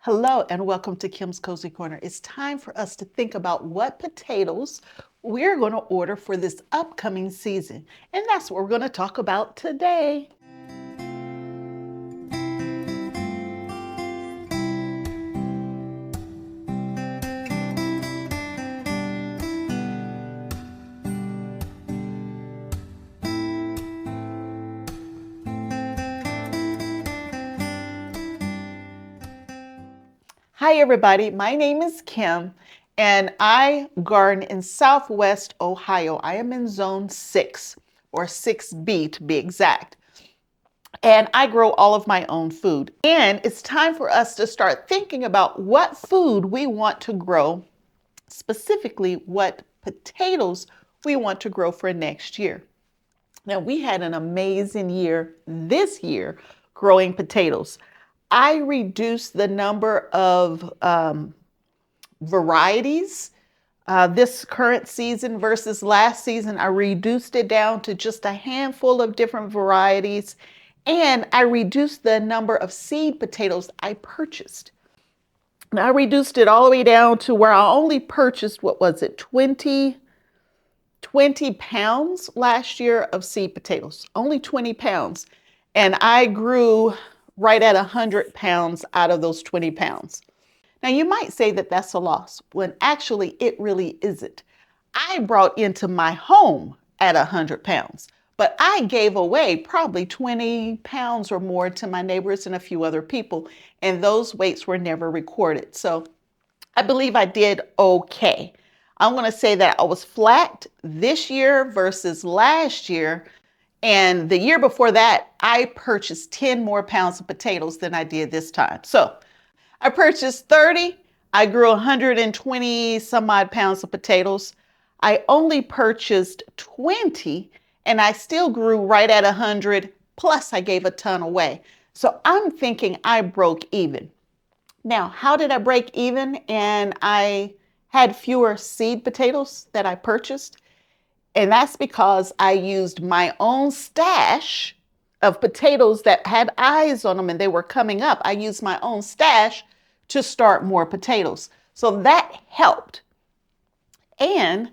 Hello and welcome to Kim's Cozy Corner. It's time for us to think about what potatoes we're going to order for this upcoming season. And that's what we're going to talk about today. Hi everybody, my name is Kim and I garden in Southwest Ohio. I am in zone 6 or 6B to be exact. And I grow all of my own food. And it's time for us to start thinking about what food we want to grow, specifically what potatoes we want to grow for next year. Now, we had an amazing year this year growing potatoes. I reduced the number of varieties this current season versus last season. I reduced it down to just a handful of different varieties, and I reduced the number of seed potatoes I purchased. And I reduced it all the way down to where I only purchased, 20 pounds last year of seed potatoes, only 20 pounds. And I grew right at 100 pounds out of those 20 pounds. Now you might say that that's a loss, when actually it really isn't. I brought into my home at 100 pounds, but I gave away probably 20 pounds or more to my neighbors and a few other people, and those weights were never recorded. So I believe I did okay. I'm going to say that I was flat this year versus last year. And the year before that, I purchased 10 more pounds of potatoes than I did this time. So I purchased 30. I grew 120 some odd pounds of potatoes. I only purchased 20 and I still grew right at 100. Plus I gave a ton away. So I'm thinking I broke even. Now, how did I break even? And I had fewer seed potatoes that I purchased. And that's because I used my own stash of potatoes that had eyes on them and they were coming up. I used my own stash to start more potatoes. So that helped. And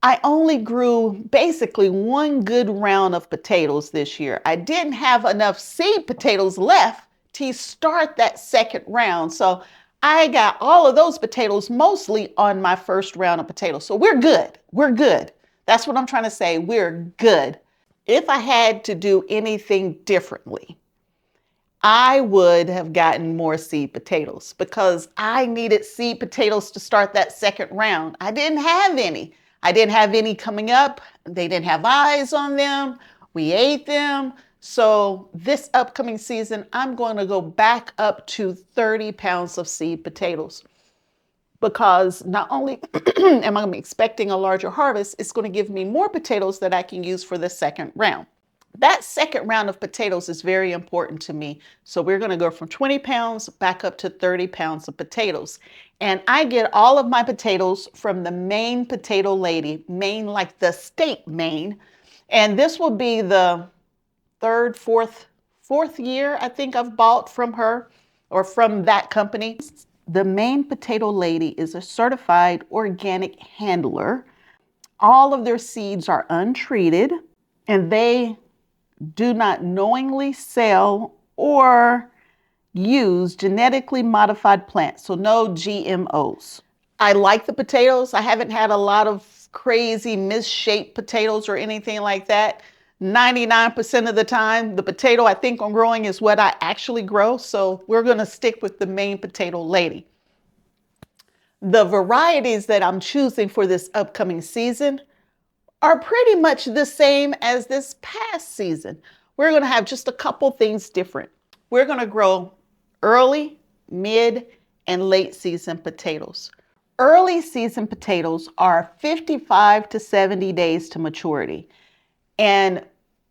I only grew basically one good round of potatoes this year. I didn't have enough seed potatoes left to start that second round. So I got all of those potatoes mostly on my first round of potatoes. So we're good. We're good. That's what I'm trying to say. We're good. If I had to do anything differently, I would have gotten more seed potatoes because I needed seed potatoes to start that second round. I didn't have any. I didn't have any coming up. They didn't have eyes on them. We ate them. So this upcoming season, I'm going to go back up to 30 pounds of seed potatoes, because not only am I expecting a larger harvest, it's going to give me more potatoes that I can use for the second round. That second round of potatoes is very important to me. So we're going to go from 20 pounds back up to 30 pounds of potatoes. And I get all of my potatoes from the Maine potato lady, Maine like the state Maine. And this will be the third, fourth year I think I've bought from her or from that company. The Maine potato lady is a certified organic handler. All of their seeds are untreated and they do not knowingly sell or use genetically modified plants, so no GMOs. I like the potatoes. I haven't had a lot of crazy misshaped potatoes or anything like that. 99% of the time, the potato I think I'm growing is what I actually grow, so we're going to stick with the Maine potato lady. The varieties that I'm choosing for this upcoming season are pretty much the same as this past season. We're going to have just a couple things different. We're going to grow early, mid, and late season potatoes. Early season potatoes are 55 to 70 days to maturity. And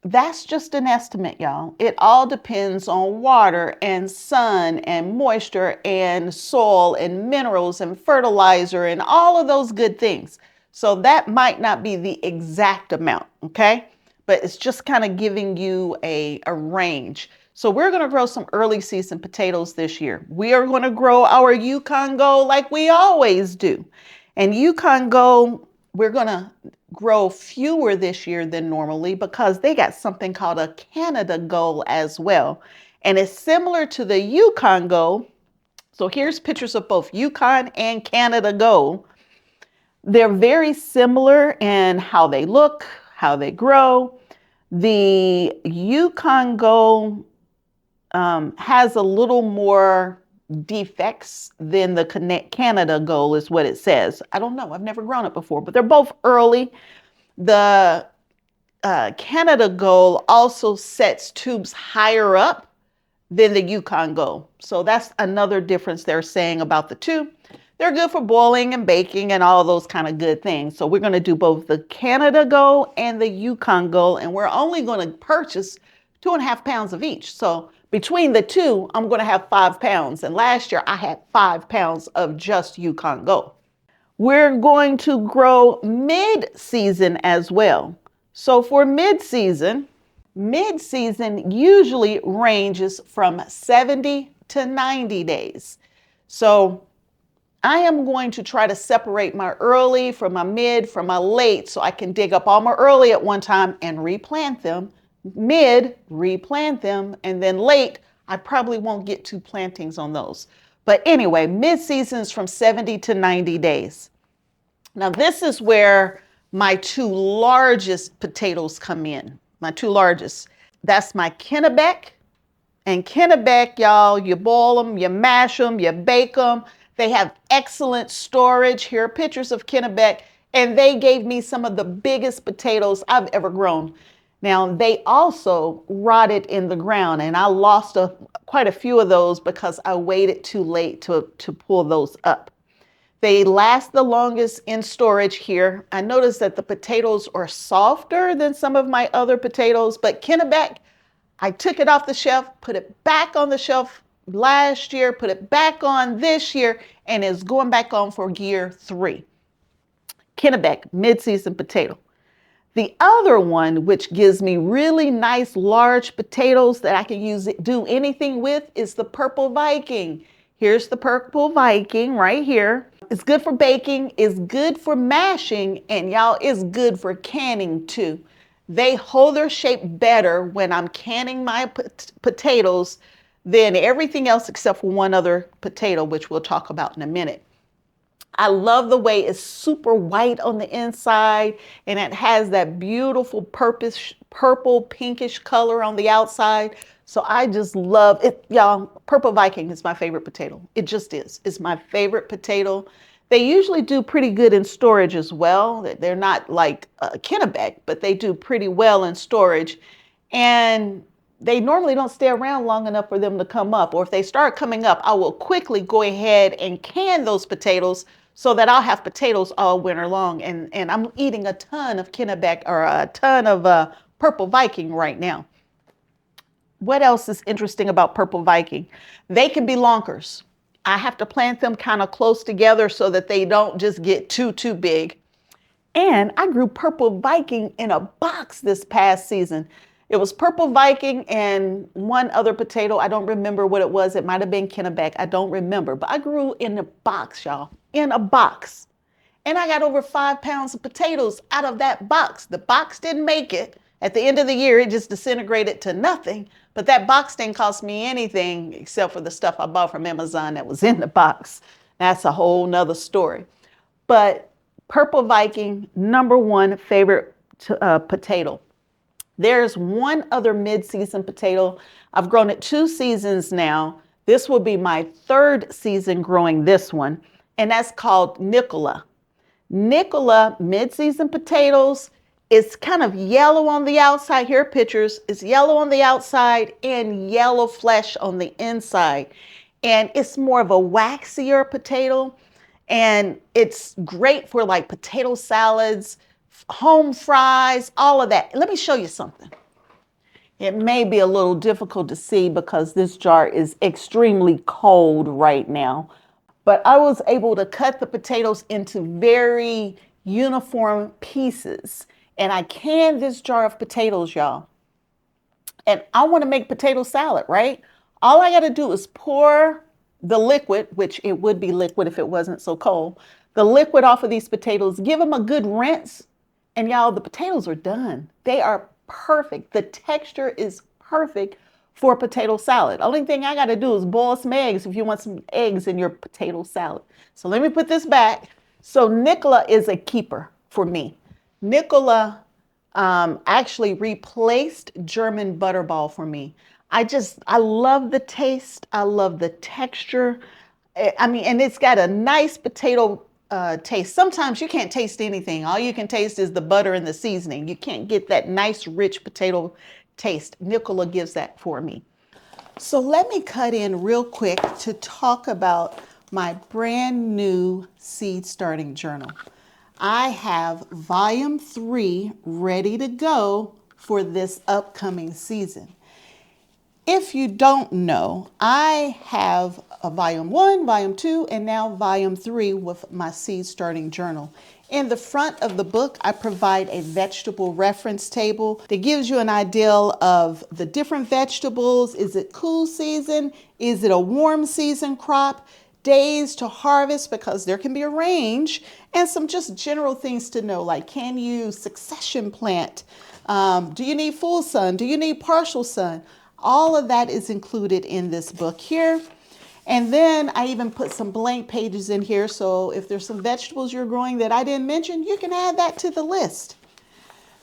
that's just an estimate, y'all. It all depends on water and sun and moisture and soil and minerals and fertilizer and all of those good things. So that might not be the exact amount, okay? But it's just kind of giving you a range. So we're going to grow some early season potatoes this year. We are going to grow our Yukon Gold like we always do. And Yukon Gold, we're going to grow fewer this year than normally because they got something called a Canada Gold as well. And it's similar to the Yukon Gold. So here's pictures of both Yukon and Canada Gold. They're very similar in how they look, how they grow. The Yukon Gold has a little more defects than the Canada Gold is what it says. I don't know. I've never grown it before, but they're both early. The Canada Gold also sets tubes higher up than the Yukon Gold. So that's another difference they're saying about the two. They're good for boiling and baking and all those kind of good things. So we're going to do both the Canada Gold and the Yukon Gold, and we're only going to purchase 2.5 pounds of each. So between the two, I'm going to have 5 pounds. And last year I had 5 pounds of just Yukon Gold. We're going to grow mid-season as well. So for mid-season usually ranges from 70 to 90 days. So I am going to try to separate my early from my mid from my late so I can dig up all my early at one time and replant them. Mid, replant them, and then late, I probably won't get 2 plantings on those. But anyway, mid-season is from 70 to 90 days. Now this is where my 2 largest potatoes come in. My 2 largest. That's my Kennebec. And Kennebec, y'all, you boil them, you mash them, you bake them. They have excellent storage. Here are pictures of Kennebec. And they gave me some of the biggest potatoes I've ever grown. Now, they also rotted in the ground, and I lost quite a few of those because I waited too late to pull those up. They last the longest in storage here. I noticed that the potatoes are softer than some of my other potatoes, but Kennebec, I took it off the shelf, put it back on the shelf last year, put it back on this year, and is going back on for year 3. Kennebec, mid-season potato. The other one, which gives me really nice large potatoes that I can do anything with, is the Purple Viking. Here's the Purple Viking right here. It's good for baking, it's good for mashing, and y'all, it's good for canning too. They hold their shape better when I'm canning my potatoes than everything else except for one other potato, which we'll talk about in a minute. I love the way it's super white on the inside and it has that beautiful purple pinkish color on the outside. So I just love it. Y'all, Purple Viking is my favorite potato. It just is. It's my favorite potato. They usually do pretty good in storage as well. They're not like Kennebec, but they do pretty well in storage. And they normally don't stay around long enough for them to come up. Or if they start coming up, I will quickly go ahead and can those potatoes so that I'll have potatoes all winter long. And I'm eating a ton of Kennebec or a ton of Purple Viking right now. What else is interesting about Purple Viking? They can be lonkers. I have to plant them kind of close together so that they don't just get too big. And I grew Purple Viking in a box this past season. It was Purple Viking and one other potato. I don't remember what it was. It might have been Kennebec. I don't remember. But I grew in a box, y'all. In a box. And I got over 5 pounds of potatoes out of that box. The box didn't make it. At the end of the year, it just disintegrated to nothing. But that box didn't cost me anything except for the stuff I bought from Amazon that was in the box. That's a whole nother story. But Purple Viking, #1 favorite potato. There's one other mid-season potato. I've grown it 2 seasons now. This will be my 3rd season growing this one, and that's called Nicola. Nicola mid-season potatoes. It's kind of yellow on the outside. Here are pictures. It's yellow on the outside and yellow flesh on the inside. And it's more of a waxier potato. And it's great for like potato salads, home fries, all of that. Let me show you something. It may be a little difficult to see because this jar is extremely cold right now. But I was able to cut the potatoes into very uniform pieces. And I canned this jar of potatoes, y'all. and I want to make potato salad, right? All I got to do is pour the liquid, which it would be liquid if it wasn't so cold, the liquid off of these potatoes, give them a good rinse, and y'all, the potatoes are done. They are perfect. The texture is perfect for potato salad. Only thing I got to do is boil some eggs if you want some eggs in your potato salad. So let me put this back. So Nicola is a keeper for me. Nicola actually replaced German butterball for me. I love the taste. I love the texture. I mean, and it's got a nice potato taste. Sometimes you can't taste anything. All you can taste is the butter and the seasoning. You can't get that nice, rich potato taste. Nicola gives that for me. So let me cut in real quick to talk about my brand new seed starting journal. I have volume 3 ready to go for this upcoming season. If you don't know, I have a volume 1, volume 2, and now volume 3 with my seed starting journal. In the front of the book, I provide a vegetable reference table that gives you an idea of the different vegetables. Is it cool season? Is it a warm season crop? Days to harvest, because there can be a range, and some just general things to know, like can you succession plant? Do you need full sun? Do you need partial sun? All of that is included in this book here. And then I even put some blank pages in here, so if there's some vegetables you're growing that I didn't mention, you can add that to the list.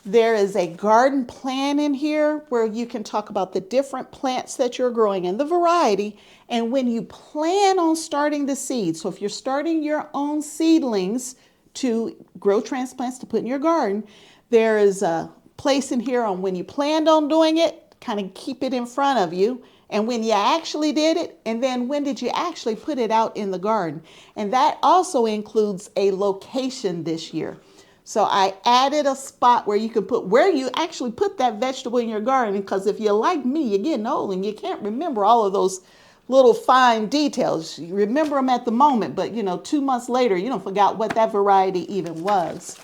There is a garden plan in here where you can talk about the different plants that you're growing and the variety. And when you plan on starting the seed, so if you're starting your own seedlings to grow transplants to put in your garden, there is a place in here on when you planned on doing it, kind of keep it in front of you. And when you actually did it, and then when did you actually put it out in the garden? And that also includes a location this year. So I added a spot where you can put where you actually put that vegetable in your garden, because if you're like me, you're getting old and you can't remember all of those little fine details. You remember them at the moment, but 2 months later, you don't forgot what that variety even was.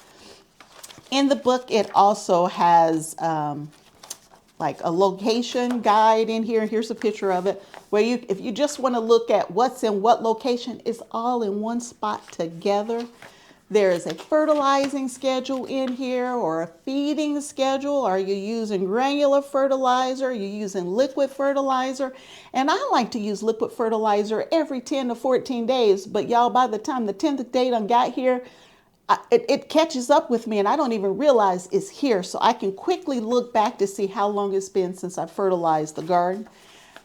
In the book, it also has like a location guide in here. Here's a picture of it, where if you just want to look at what's in what location, it's all in one spot together. There is a fertilizing schedule in here, or a feeding schedule. Are you using granular fertilizer? Are you using liquid fertilizer? And I like to use liquid fertilizer every 10 to 14 days, but y'all, by the time the 10th day done got here, it catches up with me and I don't even realize it's here. So I can quickly look back to see how long it's been since I fertilized the garden.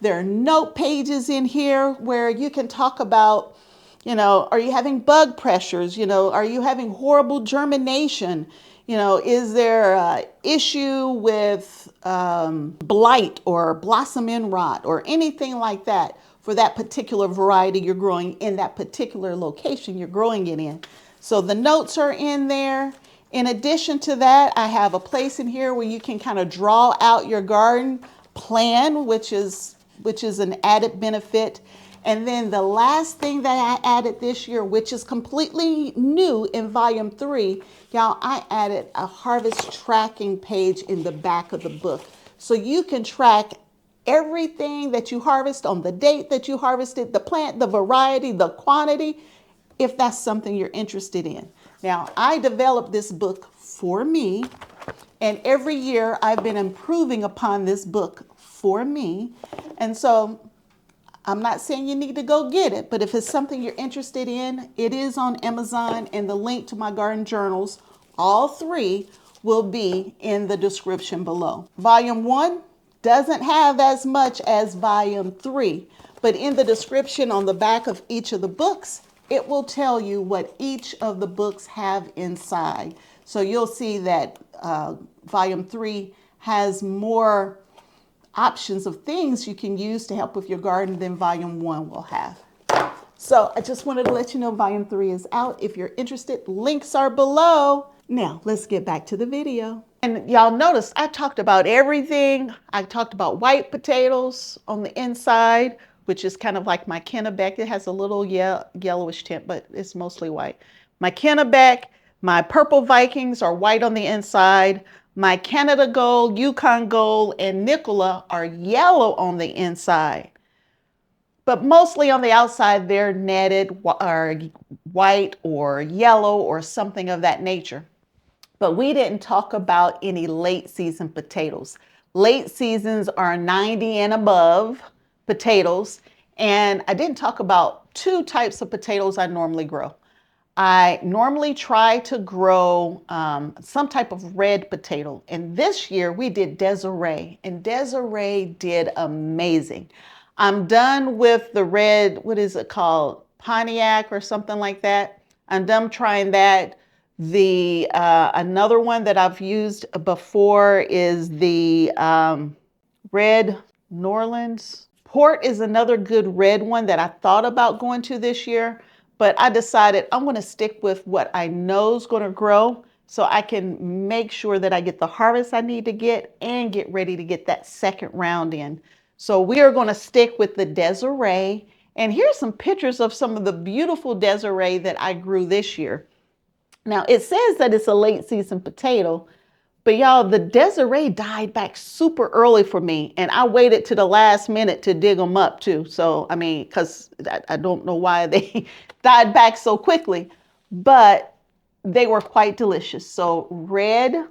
There are note pages in here where you can talk about, are you having bug pressures? Are you having horrible germination? Is there an issue with blight or blossom end rot or anything like that for that particular variety you're growing in that particular location you're growing it in? So the notes are in there. In addition to that, I have a place in here where you can kind of draw out your garden plan, which is an added benefit. And then the last thing that I added this year, which is completely new in volume 3, y'all, I added a harvest tracking page in the back of the book. So you can track everything that you harvest on the date that you harvested, the plant, the variety, the quantity, if that's something you're interested in. Now, I developed this book for me, and every year I've been improving upon this book for me. And so I'm not saying you need to go get it, but if it's something you're interested in, it is on Amazon, and the link to my garden journals, all 3, will be in the description below. Volume 1 doesn't have as much as volume 3, but in the description on the back of each of the books, it will tell you what each of the books have inside. So you'll see that volume 3 has more options of things you can use to help with your garden than volume 1 will have. So I just wanted to let you know volume 3 is out. If you're interested, links are below. Now let's get back to the video. And y'all notice I talked about everything. I talked about white potatoes on the inside, which is kind of like my Kennebec. It has a little yellowish tint, but it's mostly white. My Kennebec, my purple Vikings are white on the inside. My Canada Gold, Yukon Gold, and Nicola are yellow on the inside. But mostly on the outside, they're netted or white or yellow or something of that nature. But we didn't talk about any late season potatoes. Late seasons are 90 and above potatoes. And I didn't talk about two types of potatoes I normally grow. I normally try to grow some type of red potato. And this year we did Desiree, and Desiree did amazing. I'm done with the red, what is it called? Pontiac or something like that. I'm done trying that. The another one that I've used before is the red Norlands. Port is another good red one that I thought about going to this year, but I decided I'm going to stick with what I know is going to grow so I can make sure that I get the harvest I need to get and get ready to get that second round in. So we are going to stick with the Desiree. And here's some pictures of some of the beautiful Desiree that I grew this year. Now it says that it's a late season potato, but y'all, the Desiree died back super early for me, and I waited to the last minute to dig them up too. So, I mean, because I don't know why they died back so quickly, but they were quite delicious. So red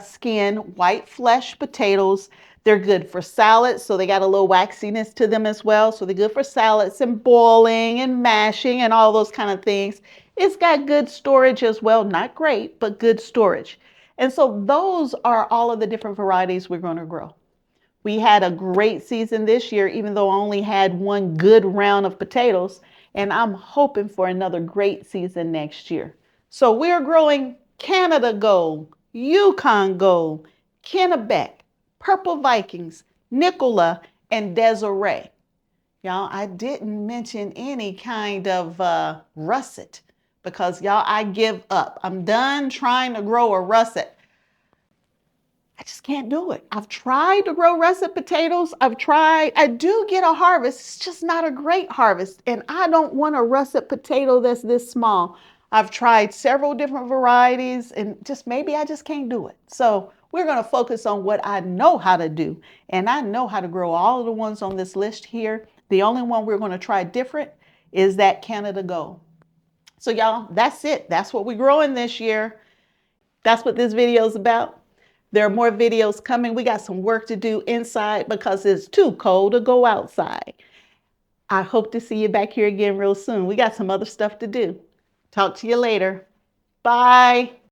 skin, white flesh potatoes. They're good for salads, so they got a little waxiness to them as well. So they're good for salads and boiling and mashing and all those kind of things. It's got good storage as well. Not great, but good storage. And so those are all of the different varieties we're going to grow. We had a great season this year, even though I only had one good round of potatoes, and I'm hoping for another great season next year. So we're growing Canada Gold, Yukon Gold, Kennebec, Purple Vikings, Nicola, and Desiree. Y'all, I didn't mention any kind of russet because y'all, I give up. I'm done trying to grow a russet. I just can't do it. I've tried to grow russet potatoes. I do get a harvest. It's just not a great harvest. And I don't want a russet potato that's this small. I've tried several different varieties and maybe I just can't do it. So we're going to focus on what I know how to do. And I know how to grow all of the ones on this list here. The only one we're going to try different is that Canada Gold. So y'all, that's it. That's what we're growing this year. That's what this video is about. There are more videos coming. We got some work to do inside because it's too cold to go outside. I hope to see you back here again real soon. We got some other stuff to do. Talk to you later. Bye.